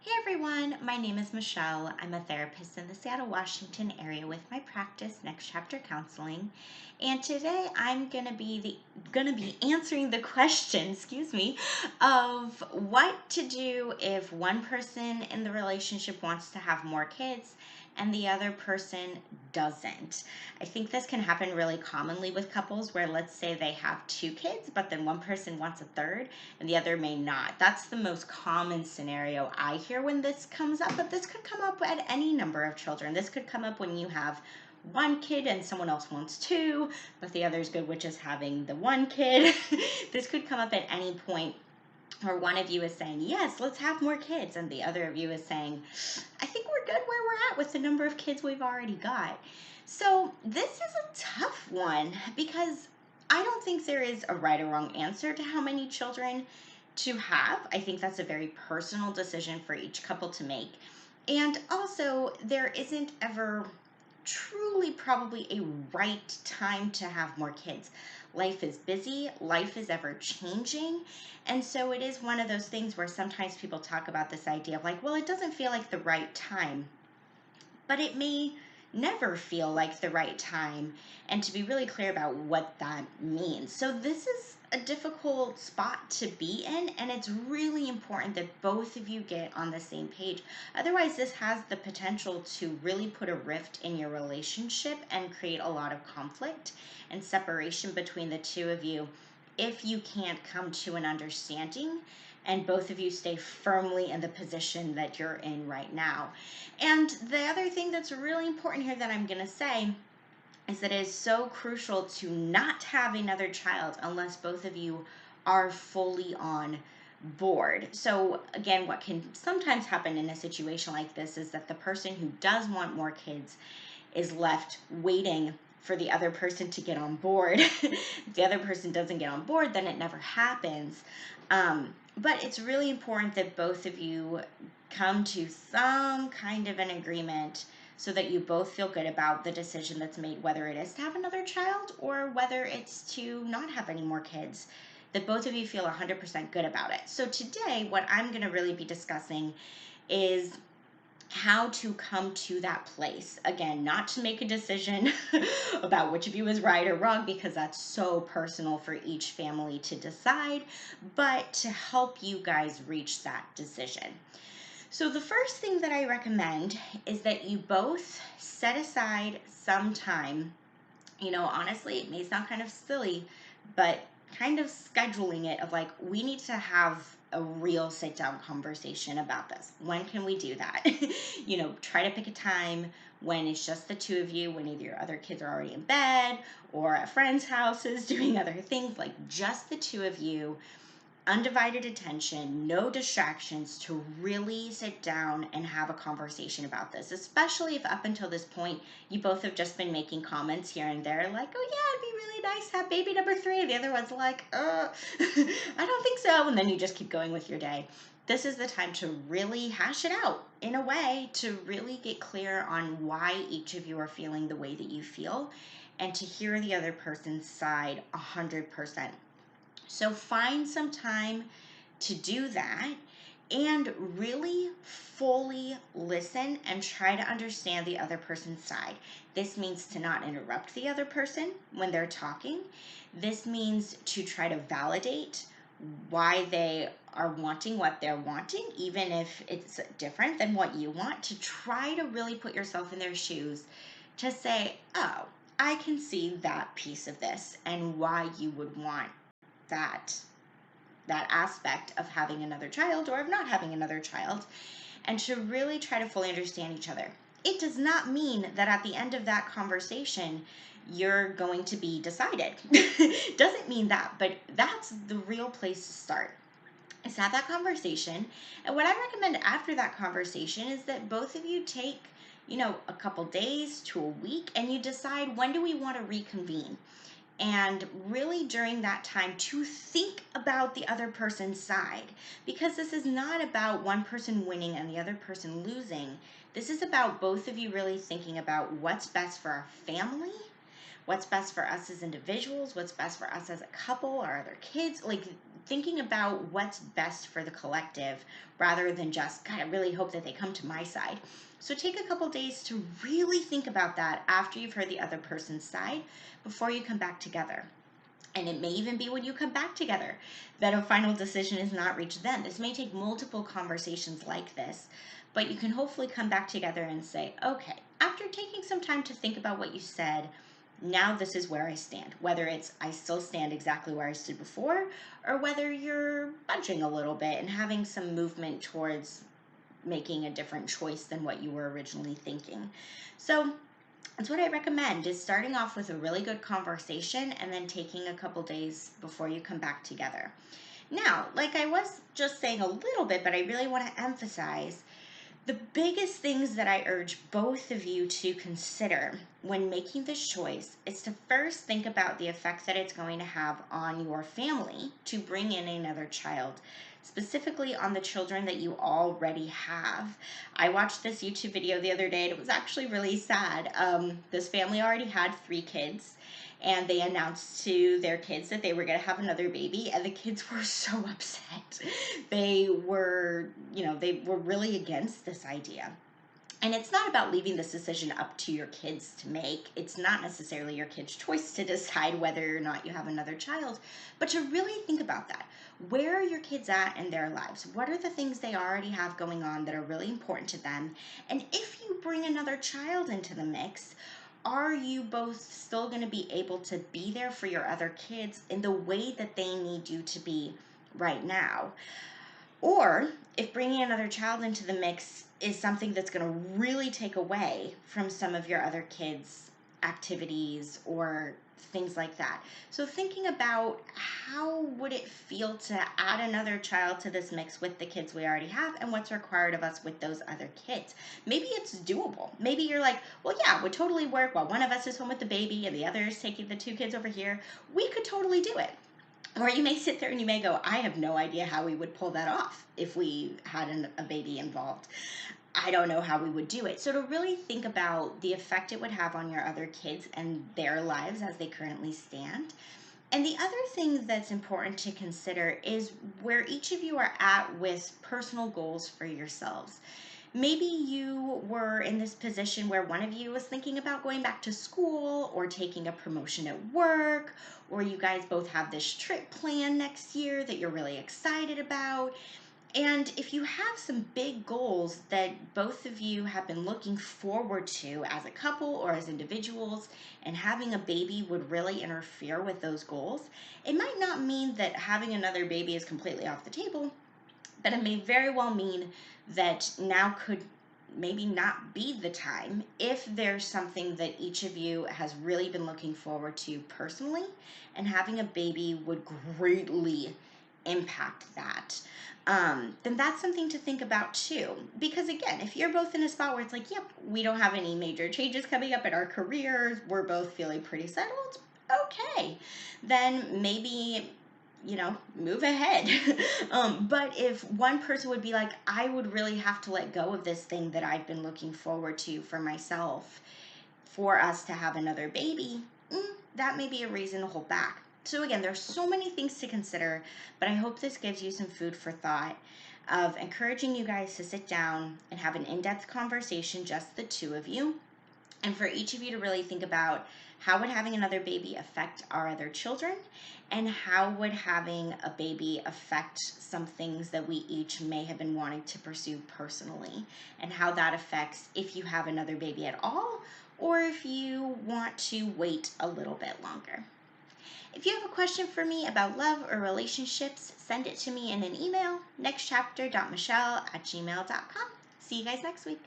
Hey everyone, my name is Michelle. I'm a therapist in the Seattle, Washington area with my practice, Next Chapter Counseling. And today I'm going to be answering the question, of what to do if one person in the relationship wants to have more kids and the other person doesn't. I think this can happen really commonly with couples where, let's say, they have two kids, but then one person wants a third and the other may not. That's the most common scenario I hear when this comes up, but this could come up at any number of children. This could come up when you have one kid and someone else wants two, but the other's good with just having the one kid. This could come up at any point where one of you is saying, yes, let's have more kids, and the other of you is saying, I think we're good where we're at with the number of kids we've already got. So this is a tough one because I don't think there is a right or wrong answer to how many children to have. I think that's a very personal decision for each couple to make. And also, there isn't ever truly probably a right time to have more kids. Life is busy, life is ever changing. And so it is one of those things where sometimes people talk about this idea of like, well, it doesn't feel like the right time, but it may never feel like the right time, and to be really clear about what that means. So this is a difficult spot to be in, and it's really important that both of you get on the same page. Otherwise, this has the potential to really put a rift in your relationship and create a lot of conflict and separation between the two of you if you can't come to an understanding and both of you stay firmly in the position that you're in right now. And the other thing that's really important here that I'm going to say is that it is so crucial to not have another child unless both of you are fully on board. So, again, what can sometimes happen in a situation like this is that the person who does want more kids is left waiting for the other person to get on board. If the other person doesn't get on board, then it never happens. But it's really important that both of you come to some kind of an agreement so that you both feel good about the decision that's made, whether it is to have another child or whether it's to not have any more kids, that both of you feel 100% good about it. So today, what I'm going to really be discussing is how to come to that place. Again, not to make a decision about which of you is right or wrong, because that's so personal for each family to decide, but to help you guys reach that decision. So the first thing that I recommend is that you both set aside some time. Honestly, it may sound kind of silly, but kind of scheduling it of like, we need to have a real sit down conversation about this. When can we do that? Try to pick a time when it's just the two of you, when either your other kids are already in bed or at friends' houses doing other things, like just the two of you, undivided attention, no distractions, to really sit down and have a conversation about this, especially if up until this point you both have just been making comments here and there like, oh yeah, it'd be really nice to have baby number 3. The other one's like, I don't think so. And then you just keep going with your day. This is the time to really hash it out in a way to really get clear on why each of you are feeling the way that you feel and to hear the other person's side 100%. So find some time to do that and really fully listen and try to understand the other person's side. This means to not interrupt the other person when they're talking. This means to try to validate why they are wanting what they're wanting, even if it's different than what you want, to try to really put yourself in their shoes to say, oh, I can see that piece of this and why you would want that aspect of having another child or of not having another child, and to really try to fully understand each other. It does not mean that at the end of that conversation you're going to be decided. Doesn't mean that, but that's the real place to start, is have that conversation. And what I recommend after that conversation is that both of you take a couple days to a week and you decide, when do we want to reconvene? And really during that time to think about the other person's side, because this is not about one person winning and the other person losing. This is about both of you really thinking about what's best for our family, what's best for us as individuals, what's best for us as a couple, our other kids. Like, thinking about what's best for the collective rather than just, God, I really hope that they come to my side. So take a couple days to really think about that after you've heard the other person's side before you come back together. And it may even be when you come back together that a final decision is not reached then. This may take multiple conversations like this, but you can hopefully come back together and say, okay, after taking some time to think about what you said, now this is where I stand. Whether it's I still stand exactly where I stood before, or whether you're budging a little bit and having some movement towards making a different choice than what you were originally thinking. So that's what I recommend, is starting off with a really good conversation and then taking a couple days before you come back together. Now, like I was just saying a little bit, but I really want to emphasize, the biggest things that I urge both of you to consider when making this choice is to first think about the effect that it's going to have on your family to bring in another child, specifically on the children that you already have. I watched this YouTube video the other day and it was actually really sad. This family already had 3 kids, and they announced to their kids that they were going to have another baby, and the kids were so upset. They were really against this idea. And it's not about leaving this decision up to your kids to make. It's not necessarily your kid's choice to decide whether or not you have another child, but to really think about that. Where are your kids at in their lives? What are the things they already have going on that are really important to them? And if you bring another child into the mix, are you both still going to be able to be there for your other kids in the way that they need you to be right now? Or if bringing another child into the mix is something that's going to really take away from some of your other kids' activities or things like that. So thinking about how would it feel to add another child to this mix with the kids we already have, and what's required of us with those other kids. Maybe it's doable. Maybe you're like, well, yeah, it would totally work while one of us is home with the baby and the other is taking the 2 kids over here. We could totally do it. Or you may sit there and you may go, I have no idea how we would pull that off if we had a baby involved. I don't know how we would do it. So to really think about the effect it would have on your other kids and their lives as they currently stand. And the other thing that's important to consider is where each of you are at with personal goals for yourselves. Maybe you were in this position where one of you was thinking about going back to school or taking a promotion at work, or you guys both have this trip planned next year that you're really excited about. And if you have some big goals that both of you have been looking forward to as a couple or as individuals, and having a baby would really interfere with those goals, it might not mean that having another baby is completely off the table, but it may very well mean that now could maybe not be the time if there's something that each of you has really been looking forward to personally, and having a baby would greatly impact that. Then that's something to think about too. Because again, if you're both in a spot where it's like, yep, we don't have any major changes coming up in our careers, we're both feeling pretty settled, okay, then maybe move ahead. But if one person would be like, I would really have to let go of this thing that I've been looking forward to for myself for us to have another baby, that may be a reason to hold back. So again, there's so many things to consider, but I hope this gives you some food for thought of encouraging you guys to sit down and have an in-depth conversation, just the 2 of you, and for each of you to really think about how would having another baby affect our other children, and how would having a baby affect some things that we each may have been wanting to pursue personally, and how that affects if you have another baby at all, or if you want to wait a little bit longer. If you have a question for me about love or relationships, send it to me in an email, nextchapter.michelle@gmail.com. See you guys next week.